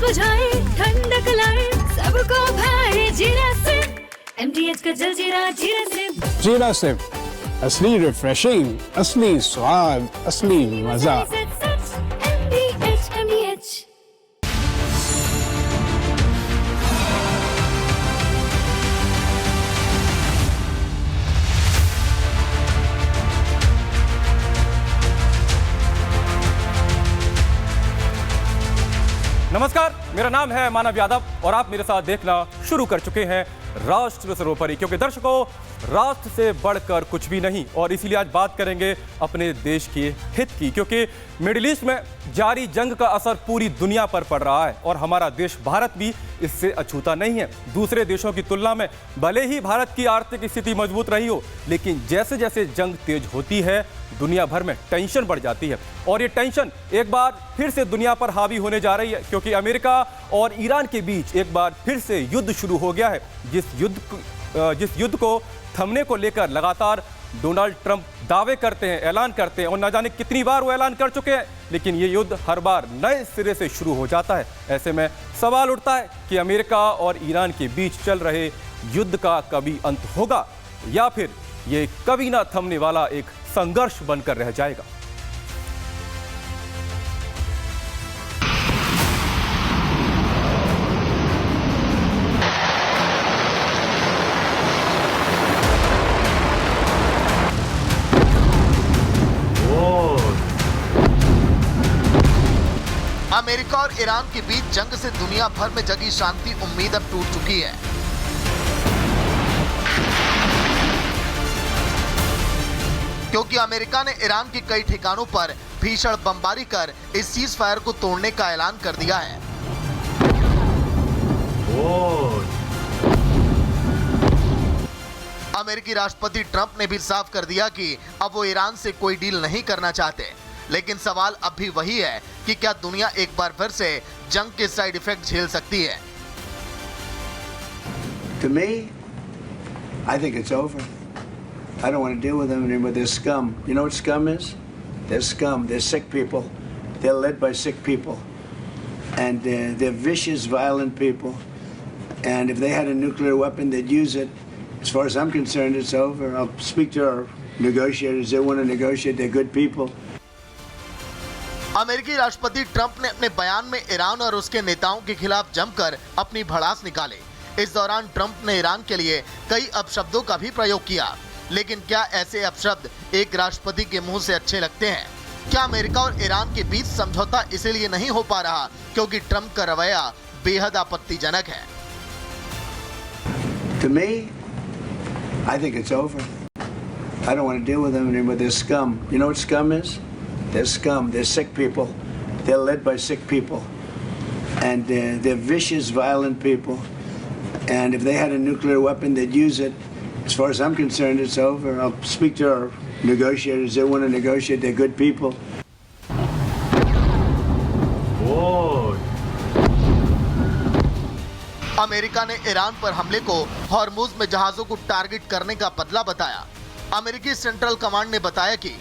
बुझाए, ठंडक लाए, सबको भाए जीरा सिप। MTH का जलजीरा जीरा सिप। जीरा सिप, असली रिफ्रेशिंग, असली स्वाद, असली मजा। MTH। नमस्कार, मेरा नाम है मानव यादव और आप मेरे साथ देखना शुरू कर चुके हैं राष्ट्र सर्वोपरि, क्योंकि दर्शकों, राष्ट्र से बढ़कर कुछ भी नहीं। और इसीलिए आज बात करेंगे अपने देश के हित की, क्योंकि मिडिल ईस्ट में जारी जंग का असर पूरी दुनिया पर पड़ रहा है और हमारा देश भारत भी इससे अछूता नहीं है। दूसरे देशों की तुलना में भले ही भारत की आर्थिक स्थिति मजबूत रही हो, लेकिन जैसे जैसे जंग तेज होती है दुनिया भर में टेंशन बढ़ जाती है। और ये टेंशन एक बार फिर से दुनिया पर हावी होने जा रही है, क्योंकि अमेरिका और ईरान के बीच एक बार फिर से युद्ध शुरू हो गया है। जिस युद्ध को थमने को लेकर लगातार डोनाल्ड ट्रंप दावे करते हैं, ऐलान करते हैं, और न जाने कितनी बार वो ऐलान कर चुके हैं, लेकिन ये युद्ध हर बार नए सिरे से शुरू हो जाता है। ऐसे में सवाल उठता है कि अमेरिका और ईरान के बीच चल रहे युद्ध का कभी अंत होगा या फिर ये कभी ना थमने वाला एक संघर्ष बनकर रह जाएगा। अमेरिका और ईरान के बीच जंग से दुनिया भर में जगी शांति उम्मीद अब टूट चुकी है। क्योंकि अमेरिका ने ईरान के कई ठिकानों पर भीषण बमबारी कर इस सीज फायर को तोड़ने का ऐलान कर दिया है। अमेरिकी राष्ट्रपति ट्रंप ने भी साफ कर दिया कि अब वो ईरान से कोई डील नहीं करना चाहते। लेकिन सवाल अब भी वही है कि क्या दुनिया एक बार फिर से जंग के साइड इफेक्ट झेल सकती है? To me, I think it's over. I don't want to deal with them anymore. They're scum. You know what scum is? They're scum. They're sick people. They're led by sick people. And they're vicious, violent people. And if they had a nuclear weapon, they'd use it. As far as I'm concerned, it's over. I'll speak to our negotiators. They want to negotiate. They're good people. अमेरिकी राष्ट्रपति Trump ने अपने बयान में Iran और उसके नेताओं के खिलाफ जमकर अपनी भड़ास निकाले। इस दौरान ट्रंप ने ईरान के लिए कई अपशब्दों का भी प्रयोग किया। लेकिन क्या ऐसे अपशब्द एक राष्ट्रपति के मुंह से अच्छे लगते हैं? क्या अमेरिका और ईरान के बीच समझौता इसीलिए नहीं हो पा रहा क्योंकि ट्रंप का रवैया बेहद आपत्तिजनक है? To me, I think it's over. I don't want to deal with them anymore. They're scum. You know what scum is? They're scum. They're sick people. They're led by sick people. And they're vicious, violent people. And if they had a nuclear weapon, they'd use it. As far as I'm concerned, it's over. I'll speak to our negotiators. They want to negotiate. They're good people. America ने Iran पर हमले को Hormuz में जहाजों को target करने का बदला बताया। अमेरिकी सेंट्रल कमांड ने बताया कि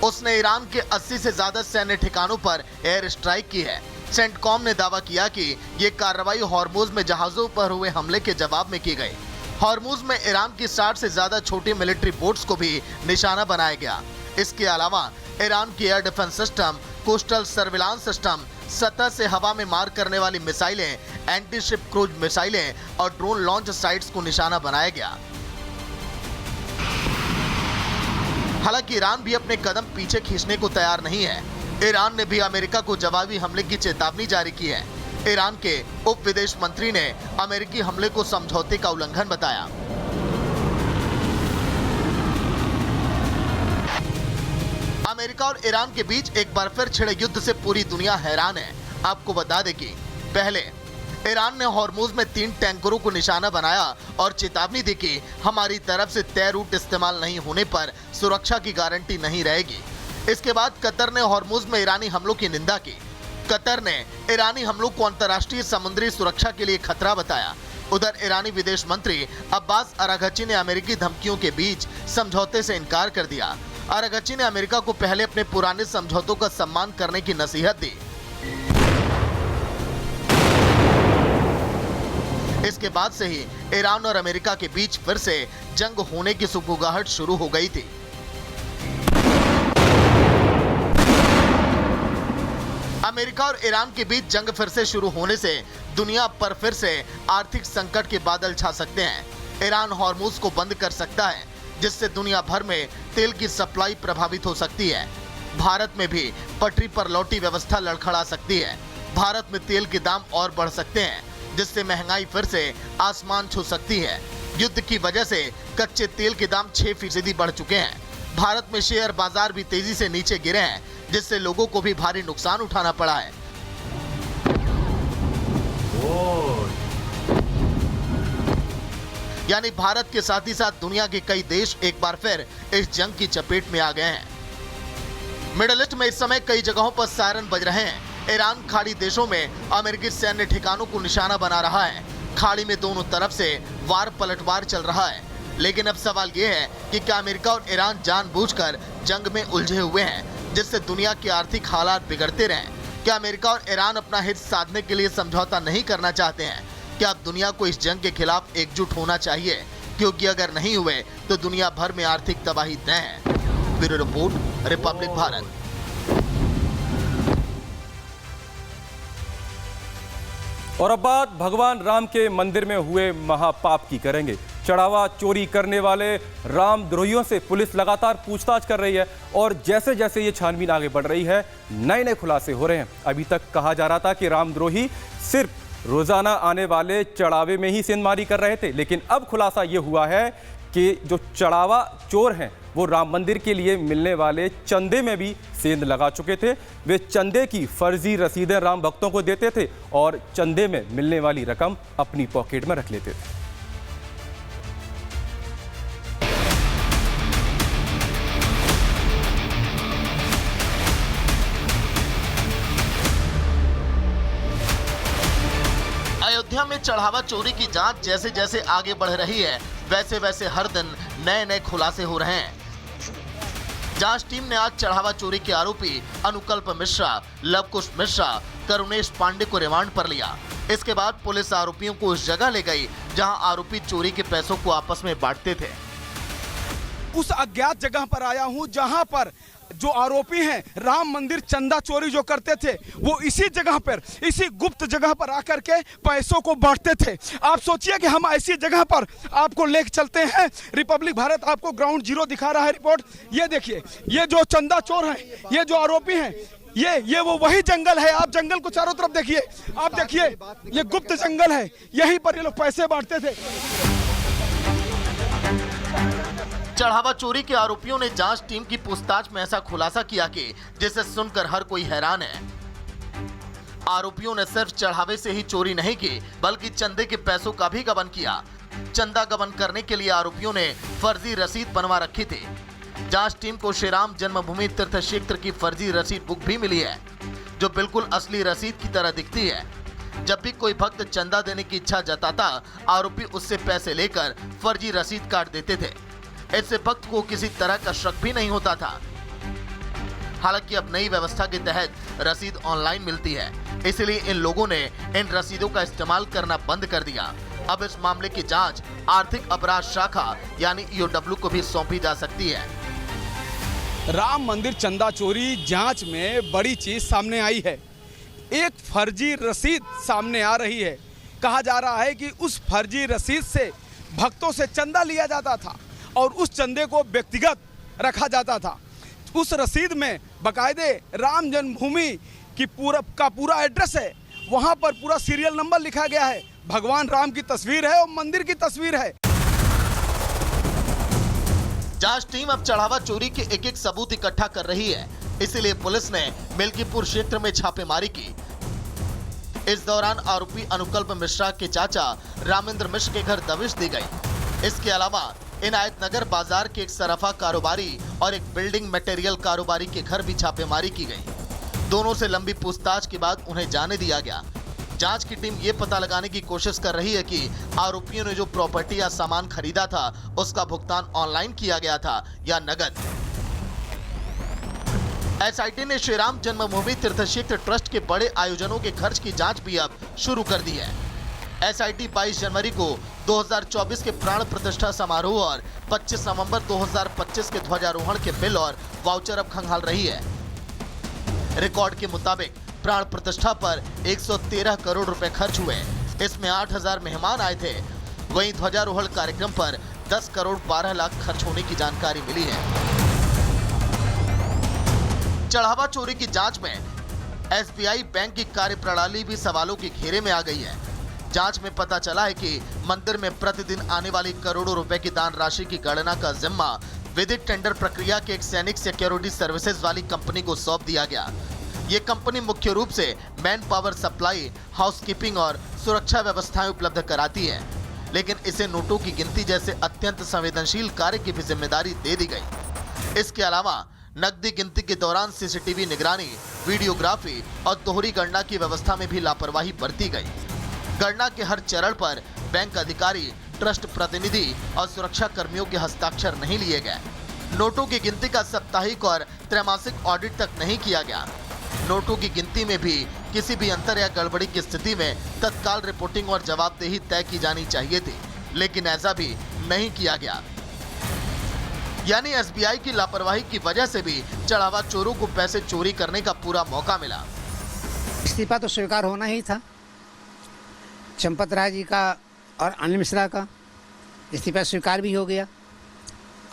उसने ईरान के 80 से ज्यादा सैन्य ठिकानों पर एयर स्ट्राइक की है। सेंटकॉम ने दावा किया कि ये कार्रवाई हॉर्मुज में जहाजों पर हुए हमले के जवाब में की गई। हॉर्मुज में ईरान की 60 से ज्यादा छोटी मिलिट्री बोट्स को भी निशाना बनाया गया। इसके अलावा ईरान की air defence system, coastal surveillance system, सतह से हवा में मार करने वाली मिसाइलें, एंटी शिप क्रूज मिसाइलें और ड्रोन लॉन्च साइट्स को निशाना बनाया गया। हालांकि ईरान भी अपने कदम पीछे खींचने को तैयार नहीं है। ईरान ने भी अमेरिका को जवाबी हमले की चेतावनी जारी की है। ईरान के उप विदेश मंत्री ने अमेरिकी हमले को समझौते का उल्लंघन बताया। अमेरिका और ईरान के बीच एक बार फिर छिड़े युद्ध से पूरी दुनिया हैरान है। आपको बता दें कि पहले ईरान ने हॉर्मुज में 3 टैंकरों को निशाना बनाया और चेतावनी दी कि हमारी तरफ से तय रूट इस्तेमाल नहीं होने पर सुरक्षा की गारंटी नहीं रहेगी। इसके बाद कतर ने हॉर्मुज में ईरानी हमलों की निंदा की। कतर ने ईरानी हमलों को अंतर्राष्ट्रीय समुद्री सुरक्षा के लिए खतरा बताया। उधर ईरानी विदेश मंत्री अब्बास अराघची ने अमेरिकी धमकियों के बीच समझौते से इनकार कर दिया। अराघची ने अमेरिका को पहले अपने पुराने समझौतों का सम्मान करने की नसीहत दी। इसके बाद से ही ईरान और अमेरिका के बीच फिर से जंग होने की सुगबुगाहट शुरू हो गई थी। अमेरिका और ईरान के बीच जंग फिर से शुरू होने से दुनिया पर फिर से आर्थिक संकट के बादल छा सकते हैं। ईरान हॉर्मुज को बंद कर सकता है, जिससे दुनिया भर में तेल की सप्लाई प्रभावित हो सकती है। भारत में भी पटरी पर लौटी व्यवस्था लड़खड़ा सकती है। भारत में तेल के दाम और बढ़ सकते हैं, जिससे महंगाई फिर से आसमान छू सकती है। युद्ध की वजह से कच्चे तेल के दाम 6% बढ़ चुके हैं। भारत में शेयर बाजार भी तेजी से नीचे गिरे हैं, जिससे लोगों को भी भारी नुकसान उठाना पड़ा है। यानी भारत के साथ ही साथ दुनिया के कई देश एक बार फिर इस जंग की चपेट में आ गए हैं। मिडिल ईस्ट में इस समय कई जगहों पर सायरन बज रहे हैं। ईरान खाड़ी देशों में अमेरिकी सैन्य ठिकानों को निशाना बना रहा है। खाड़ी में दोनों तरफ से वार पलटवार चल रहा है। लेकिन अब सवाल यह है कि क्या अमेरिका और ईरान जानबूझकर जंग में उलझे हुए हैं, जिससे दुनिया के आर्थिक हालात बिगड़ते रहें? क्या अमेरिका और ईरान अपना हित साधने के लिए समझौता नहीं करना चाहते हैं? क्या अब दुनिया को इस जंग के खिलाफ एकजुट होना चाहिए? क्योंकि अगर नहीं हुए तो दुनिया भर में आर्थिक तबाही तय है। Bureau report, Republic Bharat. और अब बात भगवान राम के मंदिर में हुए महापाप की करेंगे। चढ़ावा चोरी करने वाले रामद्रोहियों से पुलिस लगातार पूछताछ कर रही है और जैसे जैसे ये छानबीन आगे बढ़ रही है, नए नए खुलासे हो रहे हैं। अभी तक कहा जा रहा था कि रामद्रोही सिर्फ रोजाना आने वाले चढ़ावे में ही सेंधमारी कर रहे थे, लेकिन अब खुलासा ये हुआ है कि जो चढ़ावा चोर हैं वो राम मंदिर के लिए मिलने वाले चंदे में भी सेंध लगा चुके थे। वे चंदे की फर्जी रसीदें राम भक्तों को देते थे और चंदे में मिलने वाली रकम अपनी पॉकेट में रख लेते थे। अयोध्या में चढ़ावा चोरी की जांच जैसे जैसे आगे बढ़ रही है, वैसे वैसे हर दिन नए नए खुलासे हो रहे हैं। जांच टीम ने आज चढ़ावा चोरी के आरोपी अनुकल्प मिश्रा, लवकुश मिश्रा, करुणेश पांडे को रिमांड पर लिया। इसके बाद पुलिस आरोपियों को उस जगह ले गई जहां आरोपी चोरी के पैसों को आपस में बांटते थे। उस अज्ञात जगह पर आया हूं जहां पर जो आरोपी हैं राम मंदिर चंदा चोरी जो करते थे, वो इसी जगह पर, इसी गुप्त जगह पर आकर के पैसों को बांटते थे। आप सोचिए कि हम ऐसी जगह पर आपको लेकर चलते हैं। रिपब्लिक भारत आपको ग्राउंड जीरो दिखा रहा है रिपोर्ट। ये देखिए, ये जो चंदा चोर हैं, ये जो आरोपी हैं, ये वो वही जंगल है। आप जंगल को चारों तरफ देखिए, आप देखिए, ये गुप्त जंगल है, यहीं पर ये लोग पैसे बांटते थे। चढ़ावा चोरी के आरोपियों ने जांच टीम की पूछताछ में ऐसा खुलासा किया कि जिसे सुनकर हर कोई हैरान है। आरोपियों ने सिर्फ चढ़ावे से ही चोरी नहीं की, बल्कि चंदे के पैसों का भी गबन किया। चंदा गबन करने के लिए आरोपियों ने फर्जी रसीद बनवा रखी थी। जांच टीम को श्री राम जन्मभूमि तीर्थ क्षेत्र की फर्जी रसीद बुक भी मिली है, जो बिल्कुल असली रसीद की तरह दिखती है। जब भी कोई भक्त चंदा देने की इच्छा जताता, आरोपी उससे पैसे लेकर फर्जी रसीद काट देते थे। इससे भक्त को किसी तरह का शक भी नहीं होता था। हालांकि अब नई व्यवस्था के तहत रसीद ऑनलाइन मिलती है, इसलिए इन लोगों ने इन रसीदों का इस्तेमाल करना बंद कर दिया। अब इस मामले की जांच आर्थिक अपराध शाखा यानी ईओडब्ल्यू को भी सौंपी जा सकती है। राम मंदिर चंदा चोरी जांच में बड़ी चीज सामने आई है। एक फर्जी रसीद सामने आ रही है। कहा जा रहा है कि उस फर्जी रसीद से भक्तों से चंदा लिया जाता था और उस चंदे को व्यक्तिगत रखा जाता था। उस रसीद में बकायदे राम जन्मभूमि की पूरा एड्रेस है, वहां पर पूरा सीरियल नंबर लिखा गया है, भगवान राम की तस्वीर है और मंदिर की तस्वीर है। जांच टीम अब चढ़ावा चोरी के एक एक सबूत इकट्ठा कर रही है, इसलिए पुलिस ने मिल्कीपुर क्षेत्र में छापेमारी की। इस दौरान आरोपी अनुकल्प मिश्रा के चाचा रामेंद्र मिश्र के घर दबिश दी गई। इसके अलावा इनायत नगर बाजार के एक सराफा कारोबारी और एक बिल्डिंग मटेरियल कारोबारी के घर भी छापेमारी की गई। दोनों से लंबी पूछताछ के बाद उन्हें जाने दिया गया। जांच की टीम ये पता लगाने की कोशिश कर रही है कि आरोपियों ने जो प्रॉपर्टी या सामान खरीदा था, उसका भुगतान ऑनलाइन किया गया था या नगद। एसआईटी ने श्री राम जन्मभूमि तीर्थ क्षेत्र ट्रस्ट के बड़े आयोजनों के खर्च की जांच भी अब शुरू कर दी है। एसआईटी 22 जनवरी को 2024 के प्राण प्रतिष्ठा समारोह और 25 नवंबर 2025 के ध्वजारोहण के बिल और वाउचर अब खंगाल रही है। रिकॉर्ड के मुताबिक प्राण प्रतिष्ठा पर 113 करोड़ रुपए खर्च हुए। इसमें 8000 मेहमान आए थे। वहीं ध्वजारोहण कार्यक्रम पर 10 करोड़ 12 लाख खर्च होने की जानकारी मिली है। चढ़ावा चोरी की जांच में एसबीआई बैंक की कार्यप्रणाली भी सवालों के घेरे में आ गई है। जांच में पता चला है कि मंदिर में प्रतिदिन आने वाली करोड़ों रुपए की दान राशि की गणना का जिम्मा विधिक टेंडर प्रक्रिया के एक सैनिक सिक्योरिटी सर्विसेज वाली कंपनी को सौंप दिया गया। ये कंपनी मुख्य रूप से मैन पावर सप्लाई, हाउसकीपिंग और सुरक्षा व्यवस्थाएं उपलब्ध कराती है, लेकिन इसे नोटों की गिनती जैसे अत्यंत संवेदनशील कार्य की भी जिम्मेदारी दे दी गई। इसके अलावा नकदी गिनती के दौरान सीसीटीवी निगरानी, वीडियोग्राफी और दोहरी गणना की व्यवस्था में भी लापरवाही बरती गई। गणना के हर चरण पर बैंक अधिकारी, ट्रस्ट प्रतिनिधि और सुरक्षा कर्मियों के हस्ताक्षर नहीं लिए गए। नोटों की गिनती का साप्ताहिक और त्रैमासिक ऑडिट तक नहीं किया गया। नोटों की गिनती में भी किसी भी अंतर या गड़बड़ी की स्थिति में तत्काल रिपोर्टिंग और जवाबदेही तय की जानी चाहिए थी, लेकिन ऐसा भी नहीं किया गया। यानी एसबीआई की लापरवाही की वजह से भी चढ़ावा चोरों को पैसे चोरी करने का पूरा मौका मिला। इस्तीफा तो स्वीकार होना ही था। चंपत राय जी का और अनिल मिश्रा का इस्तीफा स्वीकार भी हो गया।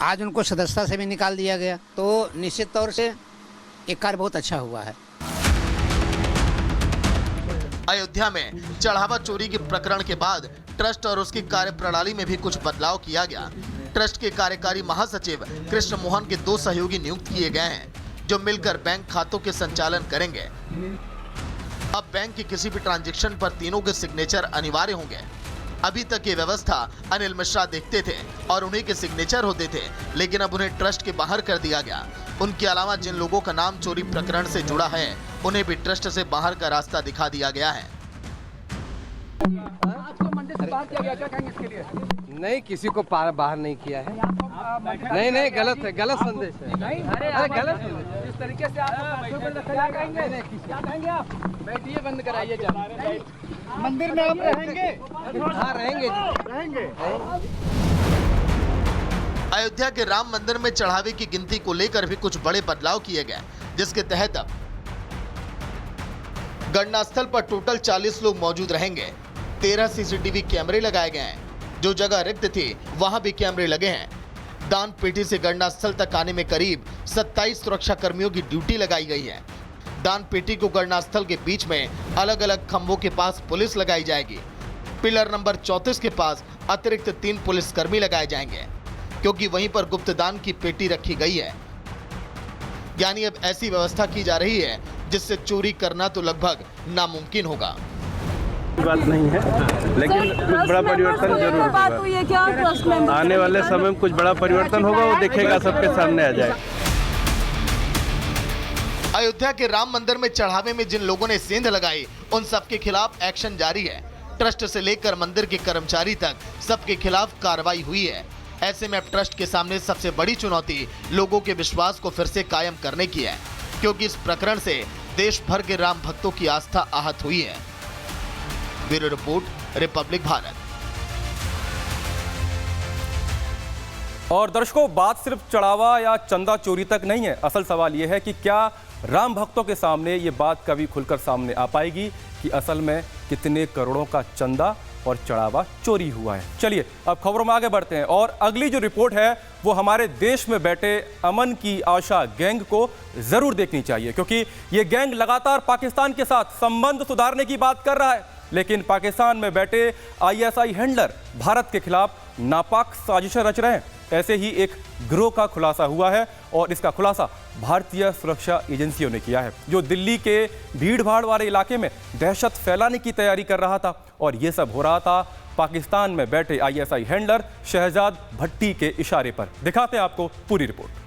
आज उनको सदस्यता से भी निकाल दिया गया, तो निश्चित तौर से एक कार्य बहुत अच्छा हुआ है। अयोध्या में चढ़ावा चोरी के प्रकरण के बाद ट्रस्ट और उसकी कार्यप्रणाली में भी कुछ बदलाव किया गया। ट्रस्ट के कार्यकारी महासचिव कृष्ण मोहन के 2 सहयोगी नियुक्त किए गए हैं, जो मिलकर बैंक खातों के संचालन करेंगे। अब बैंक की किसी भी ट्रांजैक्शन पर तीनों के सिग्नेचर अनिवार्य होंगे। अभी तक ये व्यवस्था अनिल मिश्रा देखते थे और उन्हीं के सिग्नेचर होते थे, लेकिन अब उन्हें ट्रस्ट के बाहर कर दिया गया। उनके अलावा जिन लोगों का नाम चोरी प्रकरण से जुड़ा है, उन्हें भी ट्रस्ट से बाहर का रास्ता दिखा दिया गया है। नहीं, किसी को बाहर नहीं किया है। नहीं, गलत है, गलत संदेश है। अरे गलत इस तरीके से आप बैठिए, बंद कराइए। मंदिर में हम रहेंगे। हाँ, रहेंगे। अयोध्या के राम मंदिर में चढ़ावे की गिनती को लेकर भी कुछ बड़े बदलाव किए गए, जिसके तहत अब गणना स्थल पर टोटल 40 लोग मौजूद रहेंगे। 13 सीसीटीवी कैमरे लगाए गए हैं। जो जगह रिक्त थी वहां भी कैमरे लगे हैं। दान पेटी से गणना स्थल तक आने में करीब 27 सुरक्षा कर्मियों की ड्यूटी लगाई गई है। दान पेटी को गणना स्थल के बीच में अलग अलग खंभों के पास पुलिस लगाई जाएगी। पिलर नंबर 34 के पास अतिरिक्त 3 पुलिसकर्मी लगाए जाएंगे, क्योंकि वहीं पर गुप्त दान की पेटी रखी गई है। यानी अब ऐसी व्यवस्था की जा रही है जिससे चोरी करना तो लगभग नामुमकिन होगा। बात नहीं है, लेकिन कुछ बड़ा परिवर्तन जरूर होगा। आने वाले समय में कुछ बड़ा परिवर्तन होगा, वो देखेगा, सबके सामने आ जाए। अयोध्या के राम मंदिर में चढ़ावे में जिन लोगों ने सेंध लगाई, उन सबके खिलाफ एक्शन जारी है। ट्रस्ट से लेकर मंदिर के कर्मचारी तक सबके खिलाफ कार्रवाई हुई है। ऐसे में अब ट्रस्ट के सामने सबसे बड़ी चुनौती लोगों के विश्वास को फिर से कायम करने की है, क्योंकि इस प्रकरण से देश भर के राम भक्तों की आस्था आहत हुई है। Bureau report, Republic Bharat. और दर्शकों, बात सिर्फ चढ़ावा या चंदा चोरी तक नहीं है। असल सवाल यह है कि क्या राम भक्तों के सामने ये बात कभी खुलकर सामने आ पाएगी कि असल में कितने करोड़ों का चंदा और चढ़ावा चोरी हुआ है। चलिए अब खबरों में आगे बढ़ते हैं और अगली जो रिपोर्ट है वो हमारे देश में बैठे अमन की आशा गैंग को जरूर देखनी चाहिए, क्योंकि ये गैंग लगातार पाकिस्तान के साथ संबंध सुधारने की बात कर रहा है, लेकिन पाकिस्तान में बैठे आईएसआई हैंडलर भारत के खिलाफ नापाक साजिशें रच रहे हैं। ऐसे ही एक गिरोह का खुलासा हुआ है और इसका खुलासा भारतीय सुरक्षा एजेंसियों ने किया है, जो दिल्ली के भीड़-भाड़ वाले इलाके में दहशत फैलाने की तैयारी कर रहा था। और ये सब हो रहा था पाकिस्तान में बैठे आईएसआई हैंडलर शहजाद भट्टी के इशारे पर। दिखाते हैं आपको पूरी रिपोर्ट।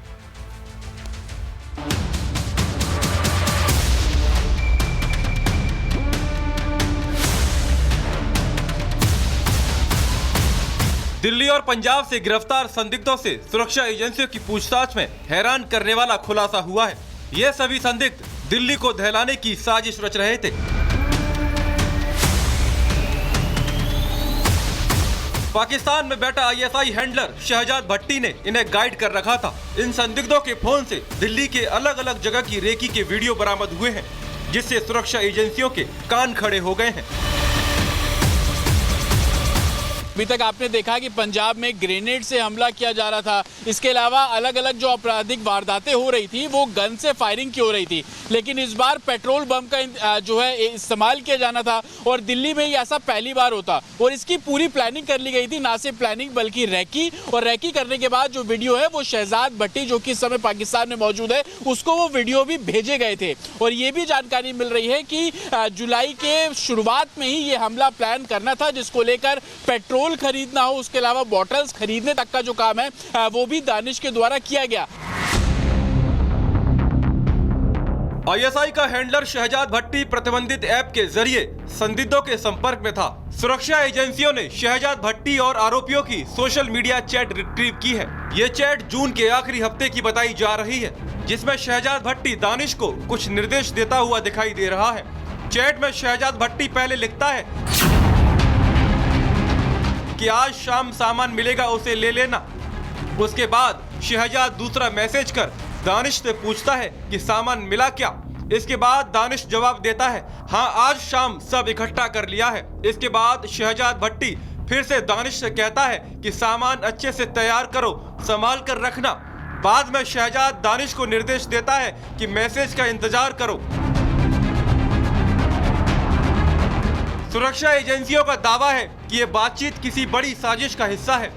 दिल्ली और पंजाब से गिरफ्तार संदिग्धों से सुरक्षा एजेंसियों की पूछताछ में हैरान करने वाला खुलासा हुआ है। ये सभी संदिग्ध दिल्ली को दहलाने की साजिश रच रहे थे। पाकिस्तान में बैठा आईएसआई हैंडलर शहजाद भट्टी ने इन्हें गाइड कर रखा था। इन संदिग्धों के फोन से दिल्ली के अलग अलग जगह की रेकी के वीडियो बरामद हुए हैं, जिससे सुरक्षा एजेंसियों के कान खड़े हो गए हैं। अभी तक आपने देखा कि पंजाब में ग्रेनेड से हमला किया जा रहा था। इसके अलावा अलग अलग जो आपराधिक वारदातें हो रही थी वो गन से फायरिंग की हो रही थी, लेकिन इस बार पेट्रोल बम का जो है इस्तेमाल किया जाना था और दिल्ली में ही ऐसा पहली बार होता और इसकी पूरी प्लानिंग कर ली गई थी। ना सिर्फ प्लानिंग बल्कि रैकी, और रैकी करने के बाद जो वीडियो है वो शहजाद भट्टी जो कि इस समय पाकिस्तान में मौजूद है उसको वो वीडियो भी भेजे गए थे। और ये भी जानकारी मिल रही है कि जुलाई के शुरुआत में ही ये हमला प्लान करना था, जिसको लेकर पेट्रोल खरीदना हो, उसके अलावा बॉटल्स खरीदने तक का जो काम है वो भी दानिश के द्वारा किया गया। आईएसआई का हैंडलर शहजाद भट्टी प्रतिबंधित ऐप के जरिए संदिग्धों के संपर्क में था। सुरक्षा एजेंसियों ने शहजाद भट्टी और आरोपियों की सोशल मीडिया चैट रिट्रीव की है। ये चैट जून के आखिरी हफ्ते की बताई जा रही है, जिसमें शहजाद भट्टी दानिश को कुछ निर्देश देता हुआ दिखाई दे रहा है। चैट में शहजाद भट्टी पहले लिखता है कि आज शाम सामान मिलेगा, उसे ले लेना। उसके बाद शहजाद दूसरा मैसेज कर दानिश से पूछता है कि सामान मिला क्या। इसके बाद दानिश जवाब देता है, हाँ आज शाम सब इकट्ठा कर लिया है। इसके बाद शहजाद भट्टी फिर से दानिश से कहता है कि सामान अच्छे से तैयार करो, संभाल कर रखना। बाद में शहजाद दानिश को निर्देश देता है कि मैसेज का इंतजार करो। सुरक्षा एजेंसियों का दावा है कि ये बातचीत किसी बड़ी साजिश का हिस्सा है।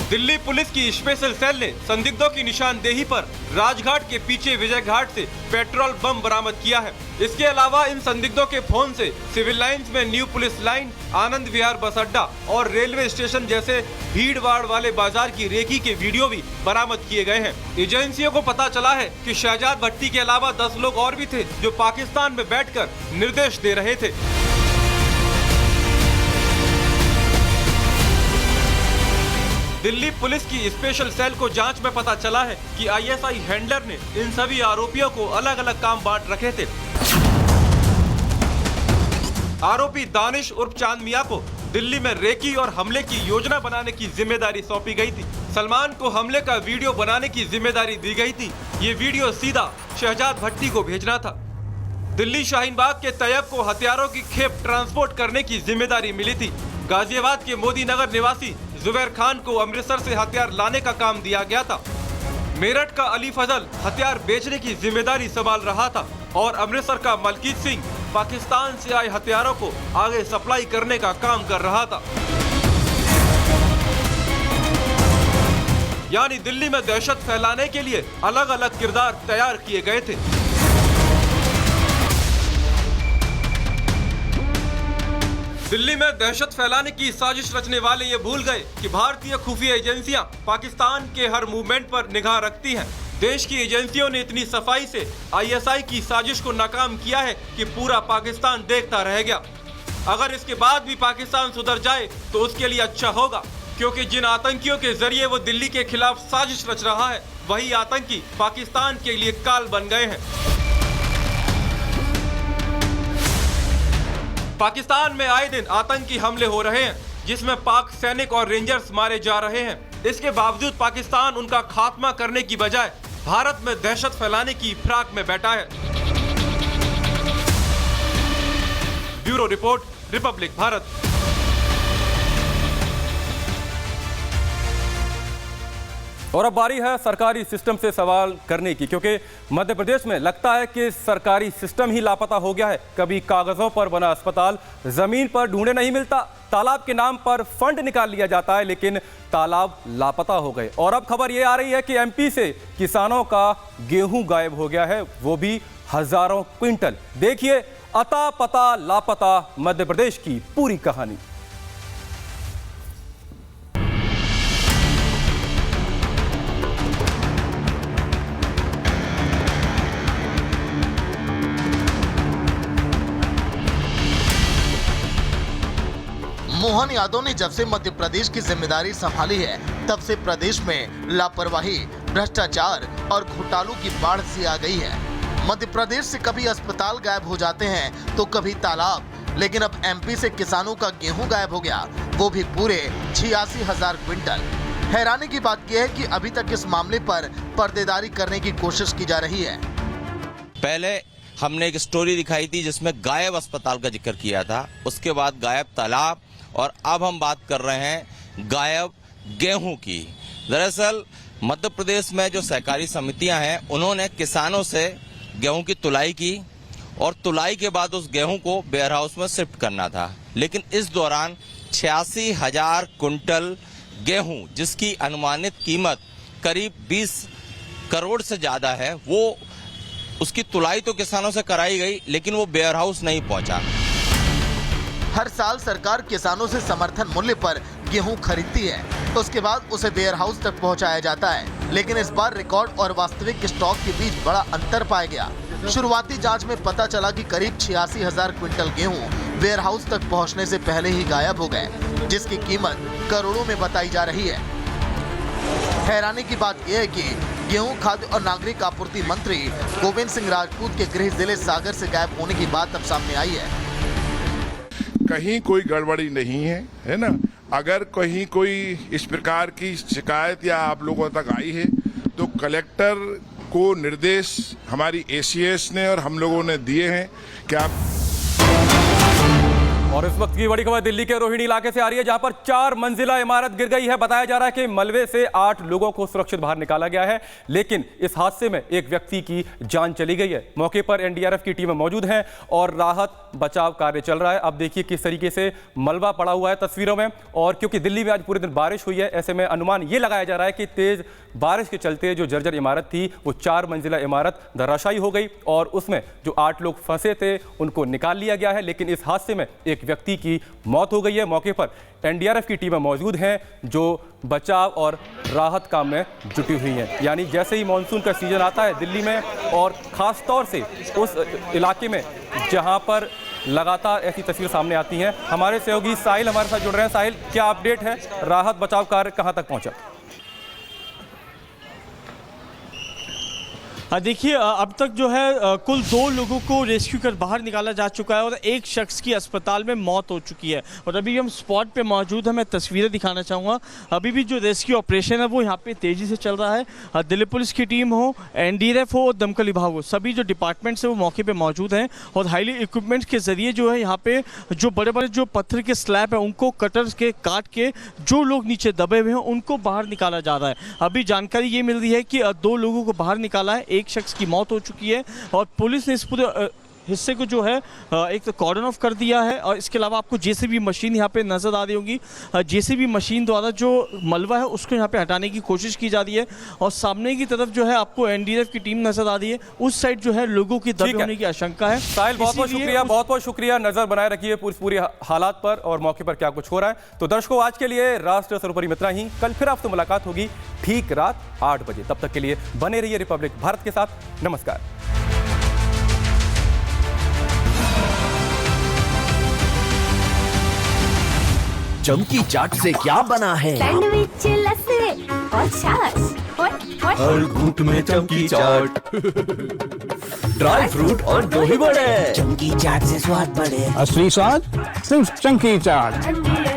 दिल्ली पुलिस की स्पेशल सेल ने संदिग्धों की निशानदेही पर राजघाट के पीछे विजय घाट से पेट्रोल बम बरामद किया है। इसके अलावा इन संदिग्धों के फोन से सिविल लाइंस में new police line, Anand Vihar बस अड्डा और रेलवे स्टेशन जैसे भीड़ भाड़ वाले बाजार की रेकी के वीडियो भी बरामद किए गए हैं। एजेंसियों को पता चला है कि शहजाद भट्टी के अलावा 10 लोग और भी थे जो पाकिस्तान में बैठकर निर्देश दे रहे थे। दिल्ली पुलिस की स्पेशल सेल को जांच में पता चला है कि आईएसआई हैंडलर ने इन सभी आरोपियों को अलग अलग काम बांट रखे थे। आरोपी दानिश उर्फ चांद मियां को दिल्ली में रेकी और हमले की योजना बनाने की जिम्मेदारी सौंपी गई थी। सलमान को हमले का वीडियो बनाने की जिम्मेदारी दी गई थी। ये वीडियो सीधा शहजाद भट्टी को भेजना था। दिल्ली शाहीन बाग के तैयब को हथियारों की खेप ट्रांसपोर्ट करने की जिम्मेदारी मिली थी। गाजियाबाद के मोदी नगर निवासी जुबैर खान को अमृतसर से हथियार लाने का काम दिया गया था। मेरठ का अली फजल हथियार बेचने की जिम्मेदारी संभाल रहा था और अमृतसर का मलकीत सिंह पाकिस्तान से आए हथियारों को आगे सप्लाई करने का काम कर रहा था। यानी दिल्ली में दहशत फैलाने के लिए अलग अलग किरदार तैयार किए गए थे। दिल्ली में दहशत फैलाने की साजिश रचने वाले ये भूल गए कि भारतीय खुफिया एजेंसियां पाकिस्तान के हर मूवमेंट पर निगाह रखती हैं। देश की एजेंसियों ने इतनी सफाई से आईएसआई की साजिश को नाकाम किया है कि पूरा पाकिस्तान देखता रह गया। अगर इसके बाद भी पाकिस्तान सुधर जाए तो उसके लिए अच्छा होगा, क्योंकि जिन आतंकियों के जरिए वो दिल्ली के खिलाफ साजिश रच रहा है, वही आतंकी पाकिस्तान के लिए काल बन गए हैं। पाकिस्तान में आए दिन आतंकी हमले हो रहे हैं, जिसमें पाक सैनिक और रेंजर्स मारे जा रहे हैं। इसके बावजूद पाकिस्तान उनका खात्मा करने की बजाय भारत में दहशत फैलाने की फिराक में बैठा है। Bureau report, Republic Bharat. और अब बारी है सरकारी सिस्टम से सवाल करने की, क्योंकि मध्य प्रदेश में लगता है कि सरकारी सिस्टम ही लापता हो गया है। कभी कागजों पर बना अस्पताल जमीन पर ढूंढे नहीं मिलता, तालाब के नाम पर फंड निकाल लिया जाता है, लेकिन तालाब लापता हो गए। और अब खबर ये आ रही है कि एमपी से किसानों का गेहूं गायब हो गया है, वो भी हजारों क्विंटल। देखिए अता पता लापता मध्य प्रदेश की पूरी कहानी। मोहन यादव ने जब से मध्य प्रदेश की जिम्मेदारी संभाली है, तब से प्रदेश में लापरवाही, भ्रष्टाचार और घोटालों की बाढ़ सी आ गई है। मध्य प्रदेश से कभी अस्पताल गायब हो जाते हैं तो कभी तालाब, लेकिन अब एमपी से किसानों का गेहूं गायब हो गया, वो भी पूरे 86,000 क्विंटल। हैरानी की बात यह है कि अभी तक इस मामले पर पर्देदारी करने की कोशिश की जा रही है। पहले हमने एक स्टोरी दिखाई थी जिसमें गायब अस्पताल का जिक्र किया था, उसके बाद गायब तालाब, और अब हम बात कर रहे हैं गायब गेहूं की। दरअसल मध्य प्रदेश में जो सहकारी समितियां हैं उन्होंने किसानों से गेहूं की तुलाई की और तुलाई के बाद उस गेहूं को वेयर हाउस में शिफ्ट करना था, लेकिन इस दौरान 86,000 कुंटल गेहूं जिसकी अनुमानित कीमत करीब 20 करोड़ से ज्यादा है, वो उसकी तुलाई तो किसानों से कराई गई लेकिन वो वेयर हाउस नहीं पहुंचा। हर साल सरकार किसानों से समर्थन मूल्य पर गेहूं खरीदती है, उसके बाद उसे वेयर हाउस तक पहुंचाया जाता है, लेकिन इस बार रिकॉर्ड और वास्तविक स्टॉक के बीच बड़ा अंतर पाया गया। शुरुआती जांच में पता चला कि करीब 86,000 क्विंटल गेहूं वेयर हाउस तक पहुंचने से पहले ही गायब हो गए, जिसकी कीमत करोड़ों में बताई जा रही है। हैरानी की बात यह है कि गेहूं, खाद्य और नागरिक आपूर्ति मंत्री गोविंद सिंह राजपूत के गृह जिले सागर से गायब होने की बात अब सामने आई है। कहीं कोई गड़बड़ी नहीं है ना? अगर कहीं कोई इस प्रकार की शिकायत या आप लोगों तक आई है तो कलेक्टर को निर्देश हमारी एसीएस ने और हम लोगों ने दिए हैं कि आप। और इस वक्त की बड़ी खबर दिल्ली के रोहिणी इलाके से आ रही है, जहां पर 4 मंजिला इमारत गिर गई है। बताया जा रहा है कि मलबे से 8 लोगों को सुरक्षित बाहर निकाला गया है, लेकिन इस हादसे में एक व्यक्ति की जान चली गई है। मौके पर एनडीआरएफ की टीमें मौजूद हैं और राहत बचाव कार्य चल रहा है। अब देखिए किस तरीके से मलबा पड़ा हुआ है तस्वीरों में, और क्योंकि दिल्ली में आज पूरे दिन बारिश हुई है, ऐसे में अनुमान ये लगाया जा रहा है कि तेज बारिश के चलते जो जर्जर इमारत थी वो 4 मंजिला इमारत धराशायी हो गई और उसमें जो 8 लोग फंसे थे उनको निकाल लिया गया है, लेकिन इस हादसे में एक व्यक्ति की मौत हो गई है। मौके पर एनडीआरएफ की टीमें मौजूद हैं जो बचाव और राहत काम में जुटी हुई हैं। यानी जैसे ही मानसून का सीजन आता है दिल्ली में, और खास तौर से उस इलाके में जहां पर लगातार ऐसी तस्वीर सामने आती हैं। हमारे सहयोगी साहिल हमारे साथ जुड़ रहे हैं। साहिल, क्या अपडेट है? राहत बचाव कार्य कहां तक पहुंचा? देखिए, अब तक जो है कुल 2 लोगों को रेस्क्यू कर बाहर निकाला जा चुका है और एक शख्स की अस्पताल में मौत हो चुकी है। और अभी हम स्पॉट पे मौजूद हैं, मैं तस्वीरें दिखाना चाहूँगा। अभी भी जो रेस्क्यू ऑपरेशन है वो यहाँ पे तेज़ी से चल रहा है। दिल्ली पुलिस की टीम हो, एनडीआरएफ हो और दमकल विभाग हो, सभी जो डिपार्टमेंट्स हैं वो मौके पर मौजूद हैं और हाईली इक्विपमेंट्स के ज़रिए जो है यहाँ पे जो बड़े बड़े जो पत्थर के स्लैब हैं उनको कटर के काट के जो लोग नीचे दबे हुए हैं उनको बाहर निकाला जा रहा है। अभी जानकारी ये मिल रही है कि 2 लोगों को बाहर निकाला है, एक शख्स की मौत हो चुकी है और पुलिस ने इस पूरे हिस्से को जो है एक तो कॉर्डन ऑफ कर दिया है। और इसके अलावा आपको जेसीबी मशीन यहाँ पे नज़र आ रही होगी। जेसीबी मशीन द्वारा जो मलबा है उसको यहाँ पे हटाने की कोशिश की जा रही है और सामने की तरफ जो है आपको एनडीआरएफ की टीम नज़र आ रही है। उस साइड जो है लोगों की दबे होने की आशंका है। साहिल, बहुत बहुत शुक्रिया, बहुत बहुत शुक्रिया। नजर बनाए रखिए पूरी हालात पर और मौके पर क्या कुछ हो रहा है। तो दर्शकों, आज के लिए राष्ट्रीय सर्वोपरि में इतना ही। कल फिर आपसे मुलाकात होगी ठीक रात 8 बजे। तब तक के लिए बने रहिए रिपब्लिक भारत के साथ। नमस्कार। चमकी चाट से क्या बना है? सैंडविच, लस्सी और छाछ और हर घूंट में चमकी चाट। ड्राई फ्रूट और दही बड़े। चमकी चाट से स्वाद बढ़े। असली स्वाद सिर्फ चमकी चाट।